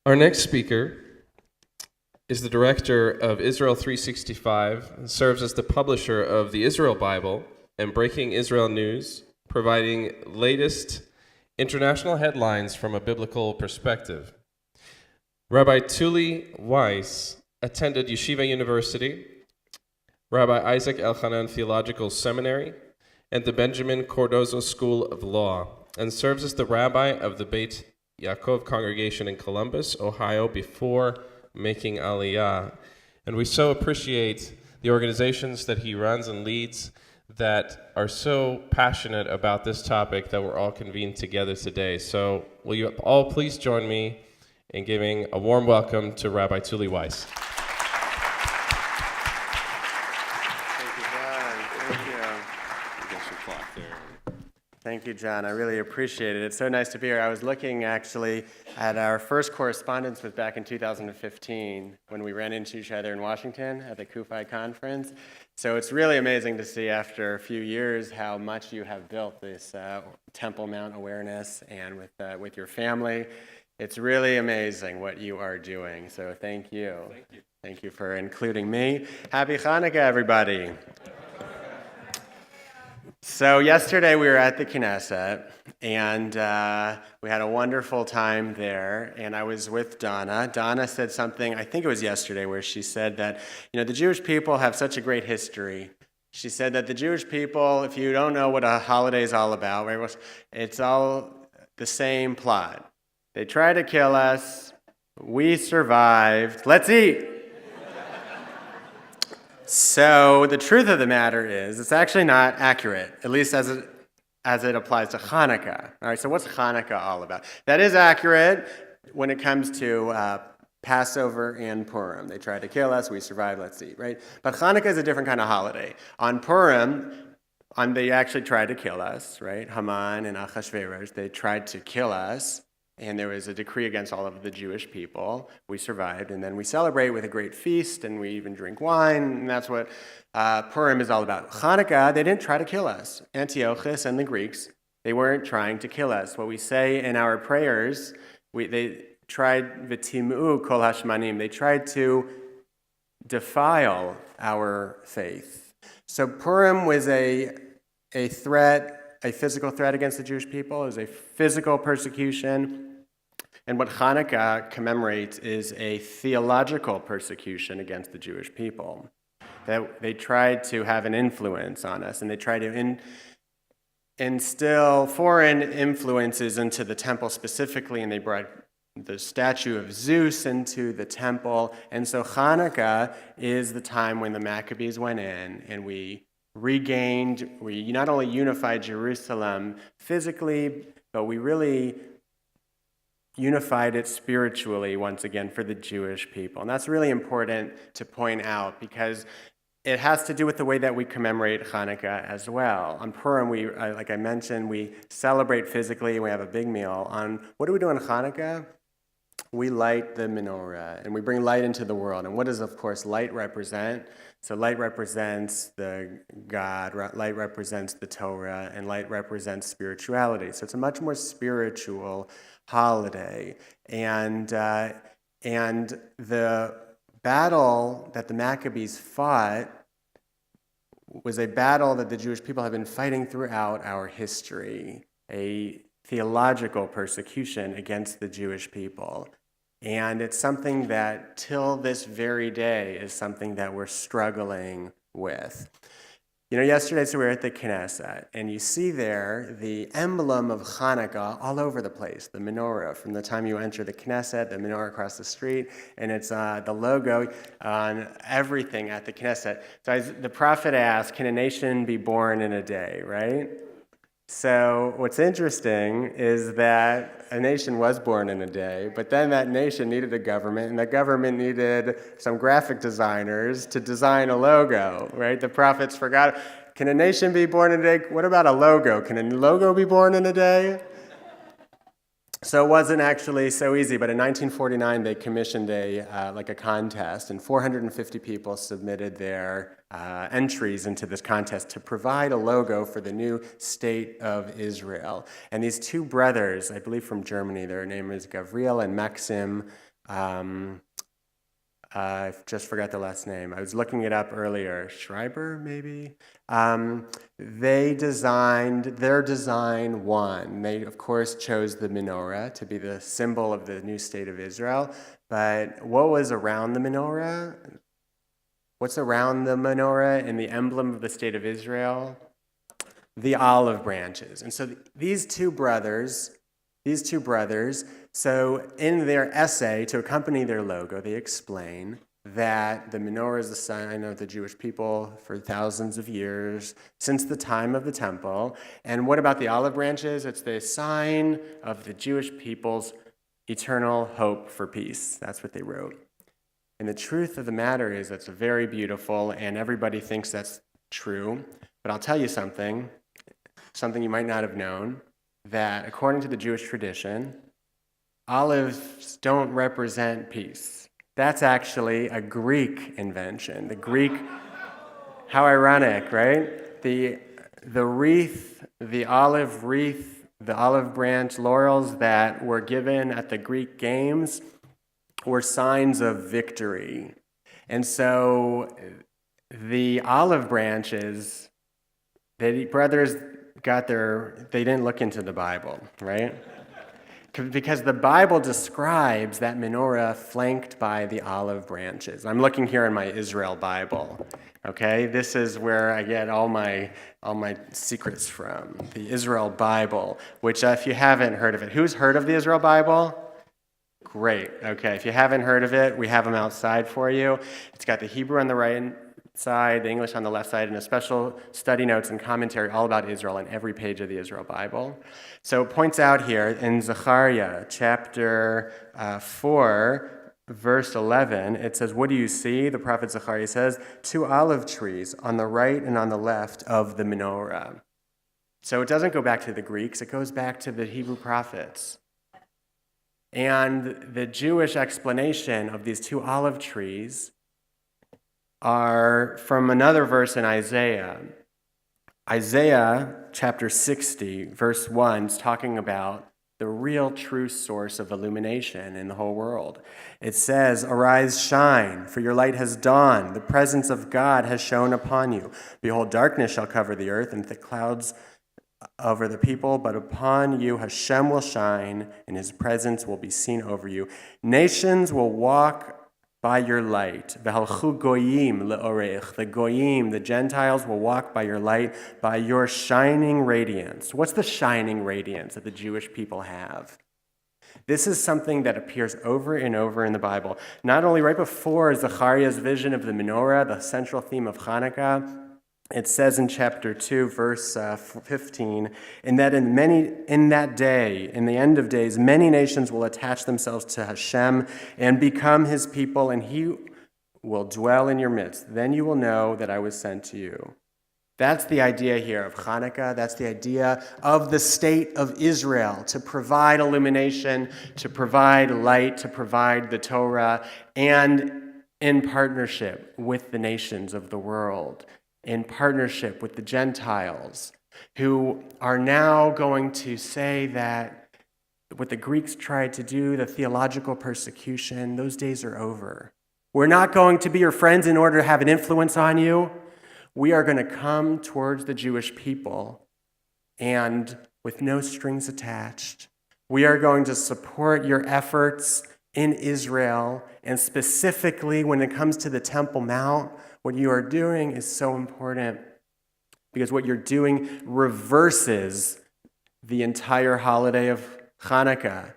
Our next speaker is the director of Israel 365 and serves as the publisher of the Israel Bible and Breaking Israel News, providing latest international headlines from a biblical perspective. Rabbi Tuly Weisz attended Yeshiva University, Rabbi Isaac Elchanan Theological Seminary, and the Benjamin Cardozo School of Law, and serves as the rabbi of the Beit Yaakov congregation in Columbus, Ohio, before making Aliyah. And we so appreciate the organizations that he runs and leads that are so passionate about this topic that we're all convened together today. So will you all please join me in giving a warm welcome to Rabbi Tuly Weisz. Thank you, John. I really appreciate it. It's so nice to be here. I was looking, actually, at our first correspondence was back in 2015 when we ran into each other in Washington at the Kufi conference. So it's really amazing to see after a few years how much you have built this Temple Mount awareness and with your family. It's really amazing what you are doing. So thank you. Thank you. Thank you for including me. Happy Hanukkah, everybody. So yesterday we were at the Knesset, and we had a wonderful time there, and I was with Donna. Donna said something, I think it was yesterday, where she said that, the Jewish people have such a great history. She said that the Jewish people, if you don't know what a holiday is all about, right, it's all the same plot. They tried to kill us, we survived, let's eat! So the truth of the matter is, it's actually not accurate, at least as it applies to Hanukkah. All right, so what's Hanukkah all about? That is accurate when it comes to Passover and Purim. They tried to kill us, we survived, let's eat, right? But Hanukkah is a different kind of holiday. On Purim, they actually tried to kill us, right? Haman and Achashverosh, they tried to kill us. And there was a decree against all of the Jewish people. We survived, and then we celebrate with a great feast, and we even drink wine, and that's what Purim is all about. Hanukkah, they didn't try to kill us. Antiochus and the Greeks, they weren't trying to kill us. What we say in our prayers, they tried v'timu kol hashmanim. They tried to defile our faith. So Purim was a threat, a physical threat against the Jewish people. It was a physical persecution. And what Hanukkah commemorates is a theological persecution against the Jewish people. That they tried to have an influence on us, and they tried to instill foreign influences into the temple specifically, and they brought the statue of Zeus into the temple. And so Hanukkah is the time when the Maccabees went in, and we not only unified Jerusalem physically, but we really unified it spiritually once again for the Jewish people. And that's really important to point out because it has to do with the way that we commemorate Hanukkah as well. On Purim, like I mentioned, we celebrate physically and we have a big meal. What do we do on Hanukkah? We light the menorah and we bring light into the world. And what does, of course, light represent? So light represents the God, light represents the Torah, and light represents spirituality. So it's a much more spiritual holiday. And the battle that the Maccabees fought was a battle that the Jewish people have been fighting throughout our history, a theological persecution against the Jewish people. And it's something that, till this very day, is something that we're struggling with. Yesterday, so we were at the Knesset, and you see there the emblem of Hanukkah all over the place, the menorah. From the time you enter the Knesset, the menorah across the street, and it's the logo on everything at the Knesset. So the prophet asked, can a nation be born in a day, right? So what's interesting is that a nation was born in a day, but then that nation needed a government, and that government needed some graphic designers to design a logo, right? The prophets forgot, can a nation be born in a day? What about a logo? Can a logo be born in a day? So it wasn't actually so easy, but in 1949 they commissioned a contest, and 450 people submitted their entries into this contest to provide a logo for the new state of Israel. And these two brothers, I believe from Germany, their name is Gabriel and Maxim I just forgot the last name. I was looking it up earlier. Schreiber, maybe? Their design won. They, of course, chose the menorah to be the symbol of the new state of Israel. But what was around the menorah? What's around the menorah and the emblem of the state of Israel? The olive branches. And so these two brothers, so in their essay to accompany their logo, they explain that the menorah is the sign of the Jewish people for thousands of years, since the time of the temple. And what about the olive branches? It's the sign of the Jewish people's eternal hope for peace. That's what they wrote. And the truth of the matter is that's very beautiful, and everybody thinks that's true. But I'll tell you something you might not have known, that according to the Jewish tradition, olives don't represent peace. That's actually a Greek invention. How ironic, right? The wreath, the olive wreath, the olive branch laurels that were given at the Greek games were signs of victory. And so the olive branches, the brothers they didn't look into the Bible, right? Because the Bible describes that menorah flanked by the olive branches. I'm looking here in my Israel Bible, okay? This is where I get all my secrets from, the Israel Bible, which if you haven't heard of it, who's heard of the Israel Bible? Great, okay. If you haven't heard of it, we have them outside for you. It's got the Hebrew on the right side, the English on the left side, and a special study notes and commentary all about Israel on every page of the Israel Bible. So it points out here in Zechariah chapter 4, verse 11, it says, "What do you see?" The prophet Zechariah says, "Two olive trees on the right and on the left of the menorah." So it doesn't go back to the Greeks, it goes back to the Hebrew prophets. And the Jewish explanation of these two olive trees are from another verse in Isaiah. Isaiah chapter 60, verse 1 is talking about the real true source of illumination in the whole world. It says, "Arise, shine, for your light has dawned. The presence of God has shone upon you. Behold, darkness shall cover the earth, and thick clouds over the people, but upon you Hashem will shine, and his presence will be seen over you. Nations will walk by your light. V'halchu goyim le'oreich. The goyim, the Gentiles, will walk by your light, by your shining radiance." What's the shining radiance that the Jewish people have? This is something that appears over and over in the Bible. Not only right before Zechariah's vision of the menorah, the central theme of Hanukkah, it says in chapter 2, verse 15, in that day, in the end of days, many nations will attach themselves to Hashem and become his people, and he will dwell in your midst. Then you will know that I was sent to you. That's the idea here of Hanukkah. That's the idea of the state of Israel, to provide illumination, to provide light, to provide the Torah, and in partnership with the nations of the world, in partnership with the Gentiles, who are now going to say that what the Greeks tried to do, the theological persecution, those days are over. We're not going to be your friends in order to have an influence on you. We are going to come towards the Jewish people, and with no strings attached, we are going to support your efforts in Israel, and specifically when it comes to the Temple Mount, what you are doing is so important because what you're doing reverses the entire holiday of Hanukkah.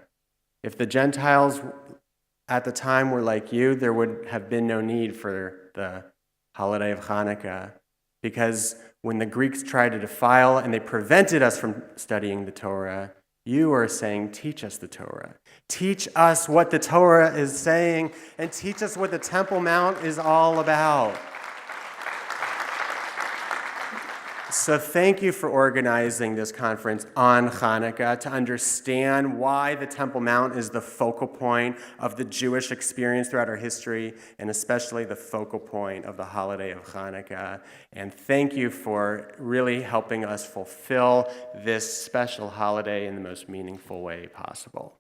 If the Gentiles at the time were like you, there would have been no need for the holiday of Hanukkah, because when the Greeks tried to defile and they prevented us from studying the Torah, you are saying, teach us the Torah. Teach us what the Torah is saying, and teach us what the Temple Mount is all about. So thank you for organizing this conference on Hanukkah to understand why the Temple Mount is the focal point of the Jewish experience throughout our history, and especially the focal point of the holiday of Hanukkah. And thank you for really helping us fulfill this special holiday in the most meaningful way possible.